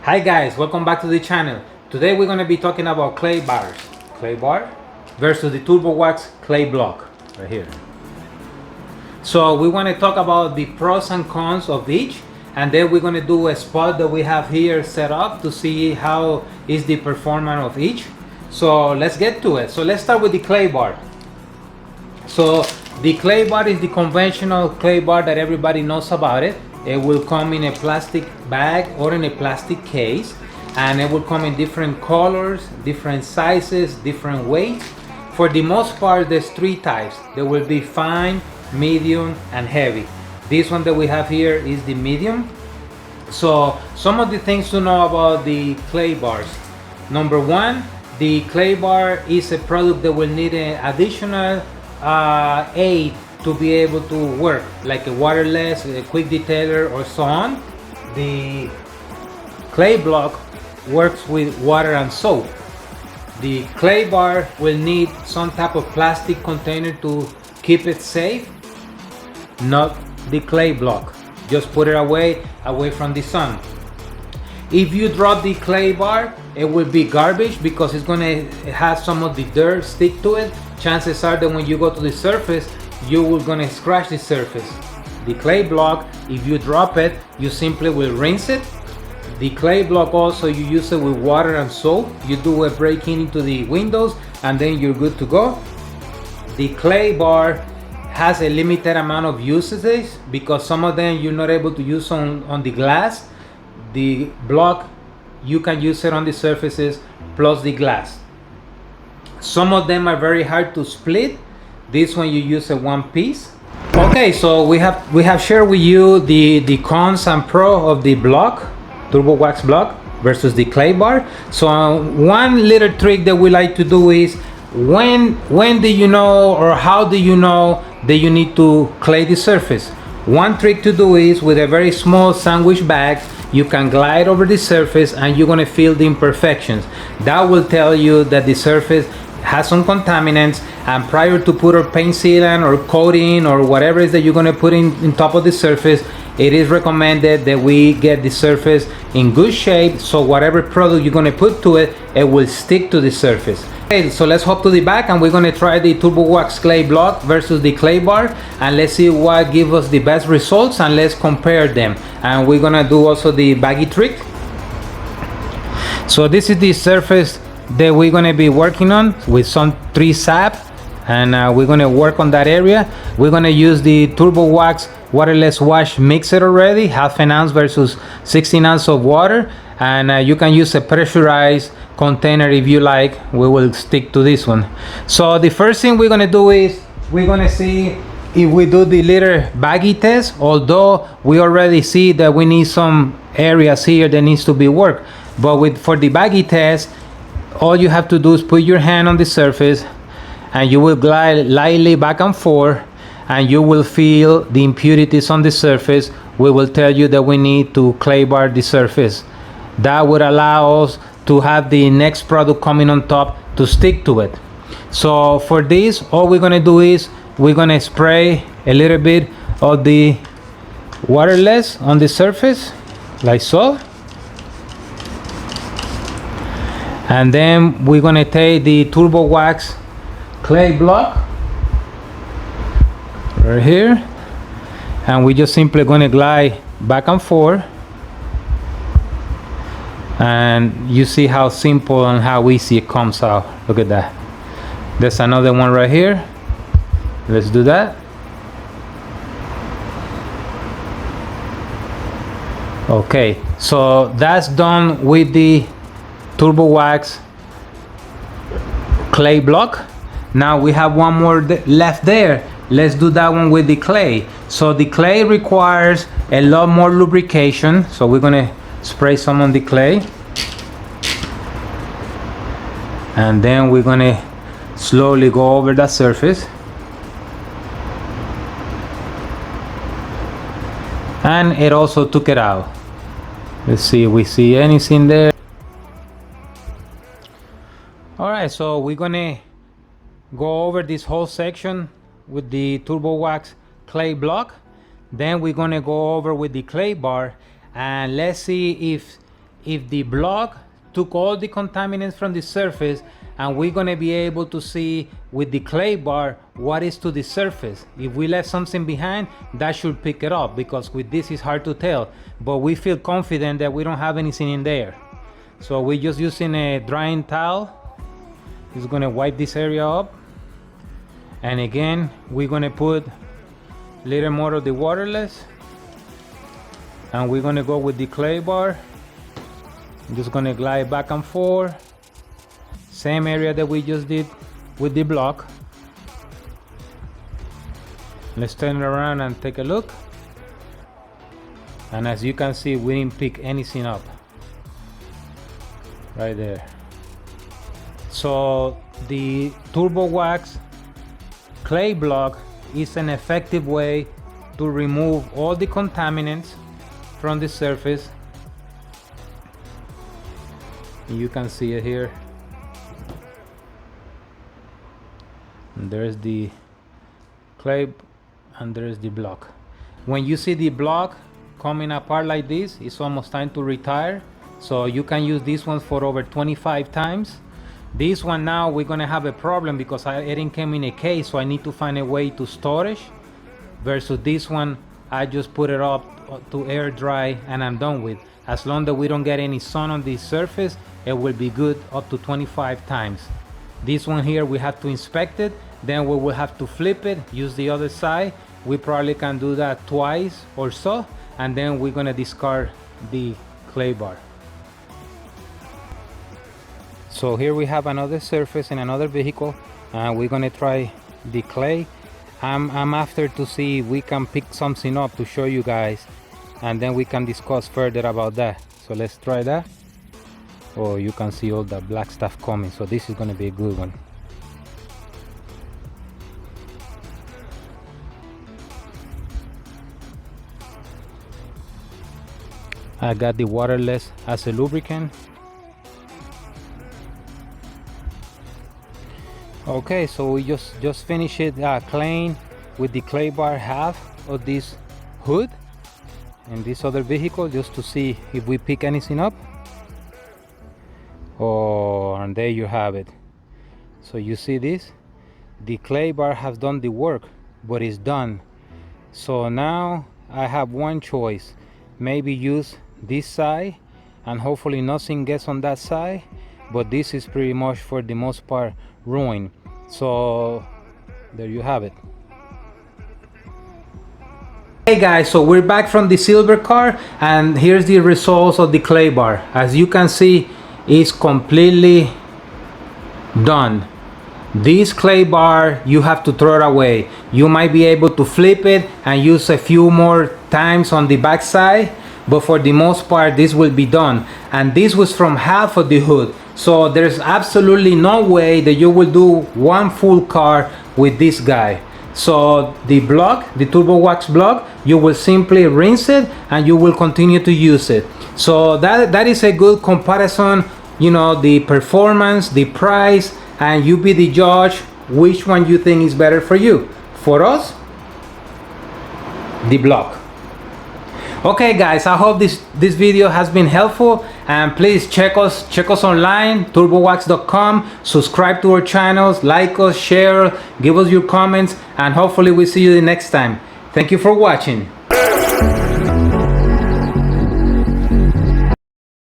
Hi guys, welcome back to the channel. Today we're going to be talking about clay bars. Clay bar versus the turbo wax clay block right here. So we want to talk about the pros and cons of each, and then we're going to do a spot that we have here set up to see how is the performance of each. So let's get to it. So let's start with the clay bar. So the clay bar is the conventional clay bar that everybody knows about it. It will come in a plastic bag or in a plastic case, and it will come in different colors, different sizes, different weights. For the most part, there's three types. There will be fine, medium, and heavy. This one that we have here is the medium. So some of the things to know about the clay bars. Number one, the clay bar is a product that will need an additional aid to be able to work, like a waterless, a quick detailer, or so on. The clay block works with water and soap. The clay bar will need some type of plastic container to keep it safe, not the clay block. Just put it away from the sun. If you drop the clay bar, it will be garbage because it's gonna have some of the dirt stick to it. Chances are that when you go to the surface, you will gonna scratch the surface. The clay block, if you drop it, you simply will rinse it. The clay block also, you use it with water and soap. You do a break-in into the windows and then you're good to go. The clay bar has a limited amount of usages because some of them you're not able to use on the glass. The block, you can use it on the surfaces plus the glass. Some of them are very hard to split. This one you use a one piece. Okay, so we have shared with you the cons and pro of the block, turbo wax block versus the clay bar. So one little trick that we like to do is when do you know, or how do you know that you need to clay the surface? One trick to do is with a very small sandwich bag, you can glide over the surface and you're gonna feel the imperfections. That will tell you that the surface has some contaminants, and prior to put a paint sealant or coating or whatever it is that you're going to put in top of the surface, it is recommended that we get the surface in good shape, so whatever product you're going to put to it, it will stick to the surface. Okay, so let's hop to the back and we're going to try the turbo wax clay block versus the clay bar, and let's see what gives us the best results, and let's compare them. And we're going to do also the baggy trick. So this is the surface that we're going to be working on with some 3 sap, and we're going to work on that area. We're going to use the turbo wax waterless wash mixer already, half an ounce versus 16 ounces of water, and you can use a pressurized container if you like. We will stick to this one. So the first thing we're going to do is we're going to see if we do the little baggy test, although we already see that we need some areas here that needs to be worked. But for the baggy test, all you have to do is put your hand on the surface and you will glide lightly back and forth, and you will feel the impurities on the surface. We will tell you that we need to clay bar the surface. That would allow us to have the next product coming on top to stick to it. So for this, all we're gonna do is we're gonna spray a little bit of the waterless on the surface like so. And then we're gonna take the turbo wax clay block right here, and we just simply gonna glide back and forth, and you see how simple and how easy it comes out. Look at that. There's another one right here. Let's do that. Okay, so that's done with the turbo wax clay block. Now we have one more left there. Let's do that one with the clay. So the clay requires a lot more lubrication, so we're gonna spray some on the clay, and then we're gonna slowly go over that surface, and it also took it out. Let's see if we see anything there. Alright, so we're gonna go over this whole section with the turbo wax clay block. Then we're gonna go over with the clay bar, and let's see if the block took all the contaminants from the surface, and we're gonna be able to see with the clay bar what is to the surface. If we left something behind, that should pick it up, because with this it's hard to tell, but we feel confident that we don't have anything in there. So we're just using a drying towel. It's gonna wipe this area up, and again we're gonna put a little more of the waterless, and we're gonna go with the clay bar. I'm just gonna glide back and forth, same area that we just did with the block. Let's turn it around and take a look, and as you can see, we didn't pick anything up right there. So the turbo wax clay block is an effective way to remove all the contaminants from the surface. You can see it here, and there's the clay and there's the block. When you see the block coming apart like this, it's almost time to retire. So you can use this one for over 25 times. This one now we're gonna have a problem because it didn't come in a case, so I need to find a way to storage. Versus this one, I just put it up to air dry and I'm done with. As long as we don't get any sun on the surface, it will be good up to 25 times. This one here, we have to inspect it, then we will have to flip it, use the other side. We probably can do that twice or so, and then we're gonna discard the clay bar. So here we have another surface in another vehicle, and we're gonna try the clay. I'm after to see if we can pick something up to show you guys, and then we can discuss further about that. So let's try that. Oh, you can see all the black stuff coming, so this is gonna be a good one. I got the waterless as a lubricant. Okay, so we just finished it clean with the clay bar half of this hood and this other vehicle, just to see if we pick anything up. Oh, and there you have it. So you see this, the clay bar has done the work, but it's done. So now I have one choice: maybe use this side and hopefully nothing gets on that side, but this is pretty much for the most part ruined. So there you have it. Hey guys, so we're back from the silver car, and here's the results of the clay bar. As you can see, it's completely done. This clay bar, you have to throw it away. You might be able to flip it and use a few more times on the back side, but for the most part this will be done. And this was from half of the hood, so there's absolutely no way that you will do one full car with this guy. So the block, the turbo wax block, you will simply rinse it and you will continue to use it. So that is a good comparison, you know, the performance, the price, and you be the judge which one you think is better for you. For us, the block. Okay guys, I hope this video has been helpful, and please check us online, turbowax.com. subscribe to our channels, like us, share, give us your comments, and hopefully we'll see you the next time. Thank you for watching.